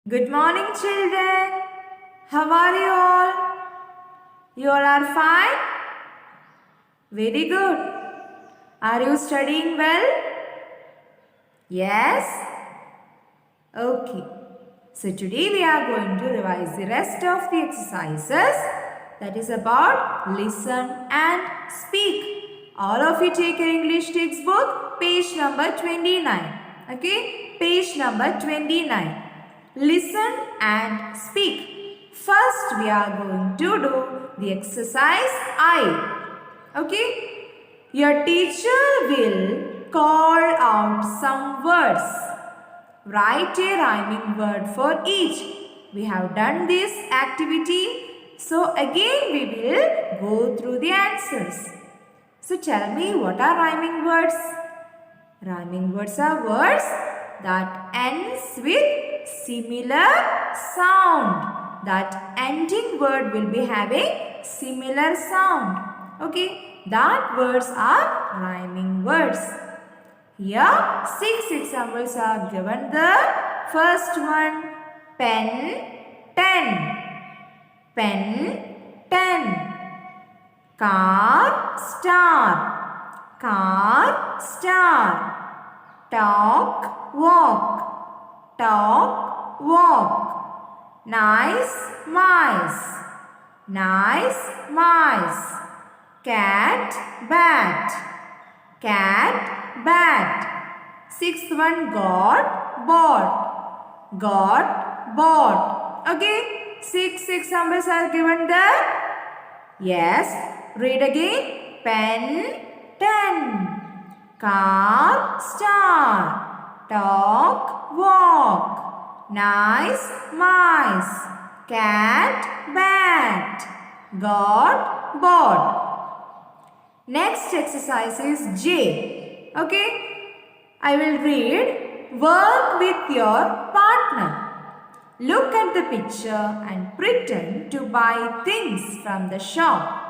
Good morning, children. How are you all? You all are fine? Very good. Are you studying well? Yes? Okay. So today we are going to revise the rest of the exercises. That is about listen and speak. All of you take your English textbook, page number 29. Okay? Page number 29. Listen and speak. First we are going to do the exercise I. Okay? Your teacher will call out some words. Write a rhyming word for each. We have done this activity. So again we will go through the answers. So tell me, what are rhyming words? Rhyming words are words that ends with similar sound. That ending word will be having similar sound. Okay, that words are rhyming words. Here 6 examples are given. The first one, pen, 10. Pen, 10. Car, star. Car, star. Talk, walk. Talk, walk. Nice, mice. Nice, mice. Cat, bat. Cat, bat. Sixth one, God, bought. God, bought. Okay, six examples are given there. Yes, read again. Pen, 10. Car, star. Talk, walk. Nice, mice. Cat, bat. God, bought. Next exercise is J. Okay, I will read. Work with your partner. Look at the picture and pretend to buy things from the shop.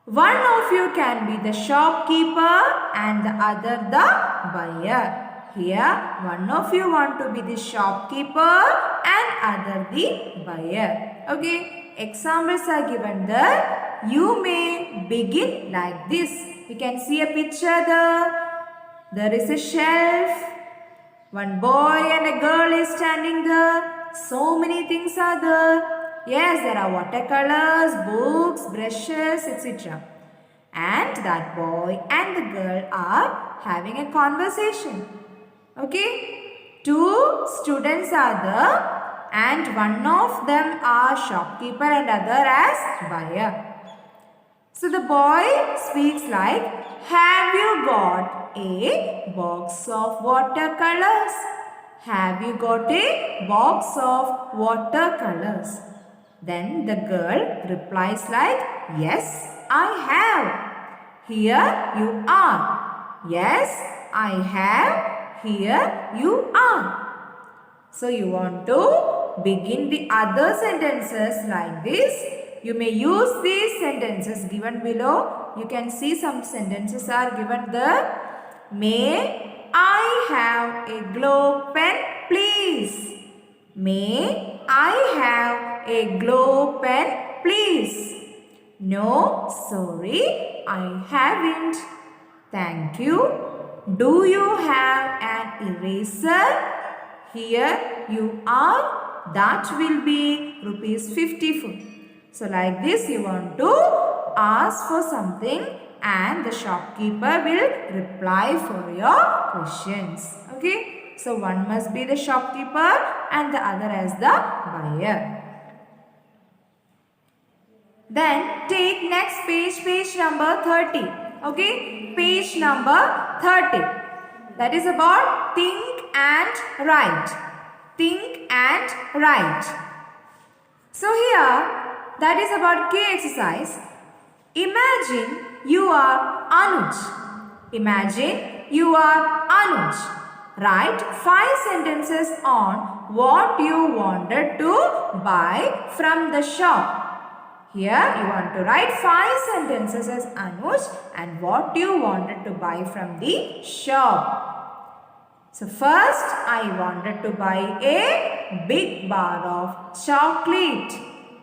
One of you can be the shopkeeper and the other the buyer. Here, one of you want to be the shopkeeper and other the buyer. Okay, examples are given there. You may begin like this. You can see a picture there. There is a shelf. One boy and a girl is standing there. So many things are there. Yes, there are watercolors, books, brushes, etc. And that boy and the girl are having a conversation. Okay? Two students are there and one of them are shopkeeper and other as buyer. So the boy speaks like, have you got a box of watercolors? Have you got a box of watercolors? Then the girl replies like, yes, I have. Here you are. Yes, I have. Here you are. So you want to begin the other sentences like this. You may use these sentences given below. You can see some sentences are given there. May I have a glow pen, please? May I have a glow pen, please? No, sorry, I haven't. Thank you. Do you have an eraser? Here you are. That will be rupees 54. So like this you want to ask for something and the shopkeeper will reply for your questions. Okay. So one must be the shopkeeper and the other as the buyer. Then take next page, page number 30. Okay. Page number 30. That is about think and write. Think and write. So here, that is about K exercise. Imagine you are Anuj. Imagine you are Anuj. Write 5 sentences on what you wanted to buy from the shop. Here you want to write 5 sentences as Anuj and what you wanted to buy from the shop. So first I wanted to buy a big bar of chocolate.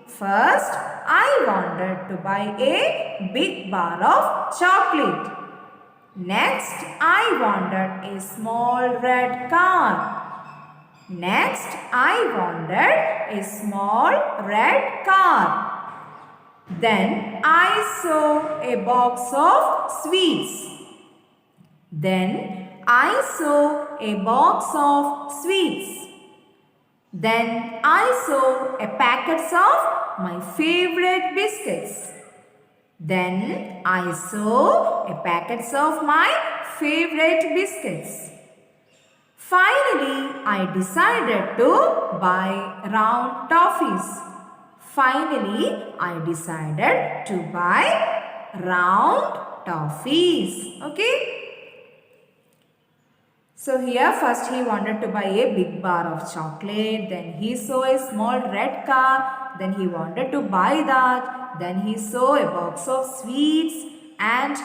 First I wanted to buy a big bar of chocolate. Next I wanted a small red car. Next I wanted a small red car. Then I saw a box of sweets. Then I saw a box of sweets. Then I saw a packet of my favorite biscuits. Then I saw a packet of my favorite biscuits. Finally, I decided to buy round toffees. Finally, I decided to buy round toffees. Okay? So here first he wanted to buy a big bar of chocolate. Then he saw a small red car. Then he wanted to buy that. Then he saw a box of sweets and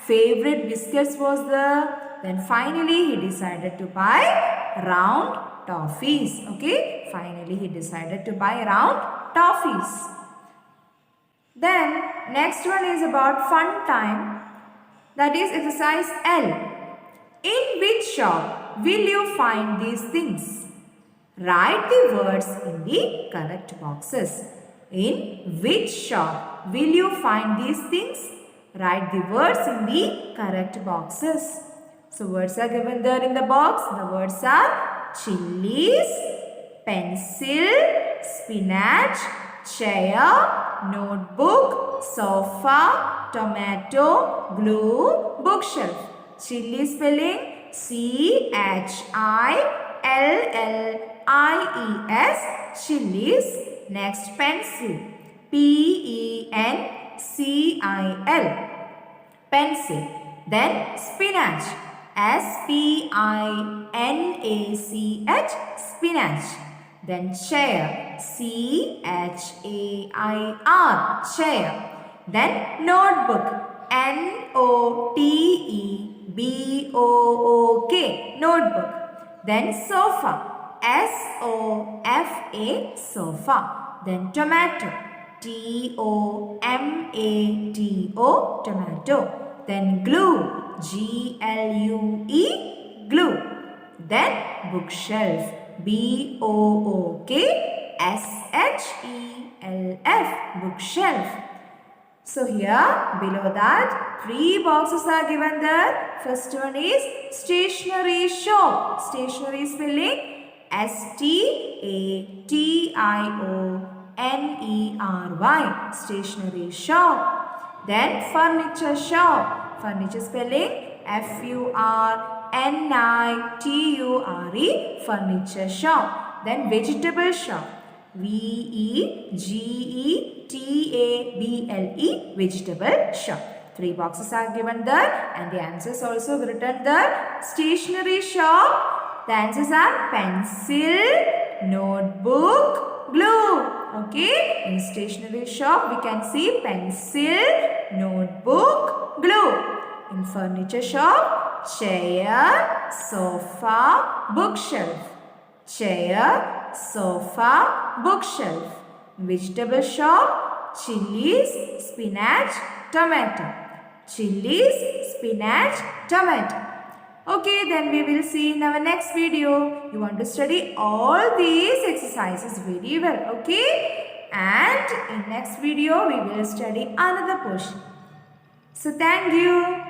favorite biscuits was there. Then finally he decided to buy round toffees. Okay? Finally he decided to buy round toffees. Then next one is about fun time. That is exercise L. In which shop will you find these things? Write the words in the correct boxes. In which shop will you find these things? Write the words in the correct boxes. So words are given there in the box. The words are chilies, pencil, spinach, chair, notebook, sofa, tomato, glue, bookshelf. Chilli spelling C-H-I-L-L-I-E-S, chillies. Next pencil, P-E-N-C-I-L, pencil. Then spinach, S-P-I-N-A-C-H, spinach. Then chair, C-H-A-I-R, chair. Then notebook, N-O-T-E-B-O-O-K, notebook. Then sofa, S-O-F-A, sofa. Then tomato, T-O-M-A-T-O, tomato. Then glue, G-L-U-E, glue. Then bookshelf, B-O-O-K-S-H-E-L-F, bookshelf. So here below that 3 boxes are given there. First one is stationery shop. Stationery spelling S-T-A-T-I-O-N-E-R-Y, stationery shop. Then furniture shop. Furniture spelling F-U-R-N-I-T-U-R-E, furniture shop. Then vegetable shop, V-E-G-E-T-A-B-L-E, vegetable shop. 3 boxes are given there and the answers also written there. Stationery shop, the answers are pencil, notebook, glue. Okay, in stationery shop we can see pencil, notebook, glue. In furniture shop, chair, sofa, bookshelf. Chair, sofa, bookshelf. Vegetable shop, chilies, spinach, tomato. Chilies, spinach, tomato. Okay, then we will see in our next video. You want to study all these exercises very well. Okay, and in next video we will study another portion. So thank you.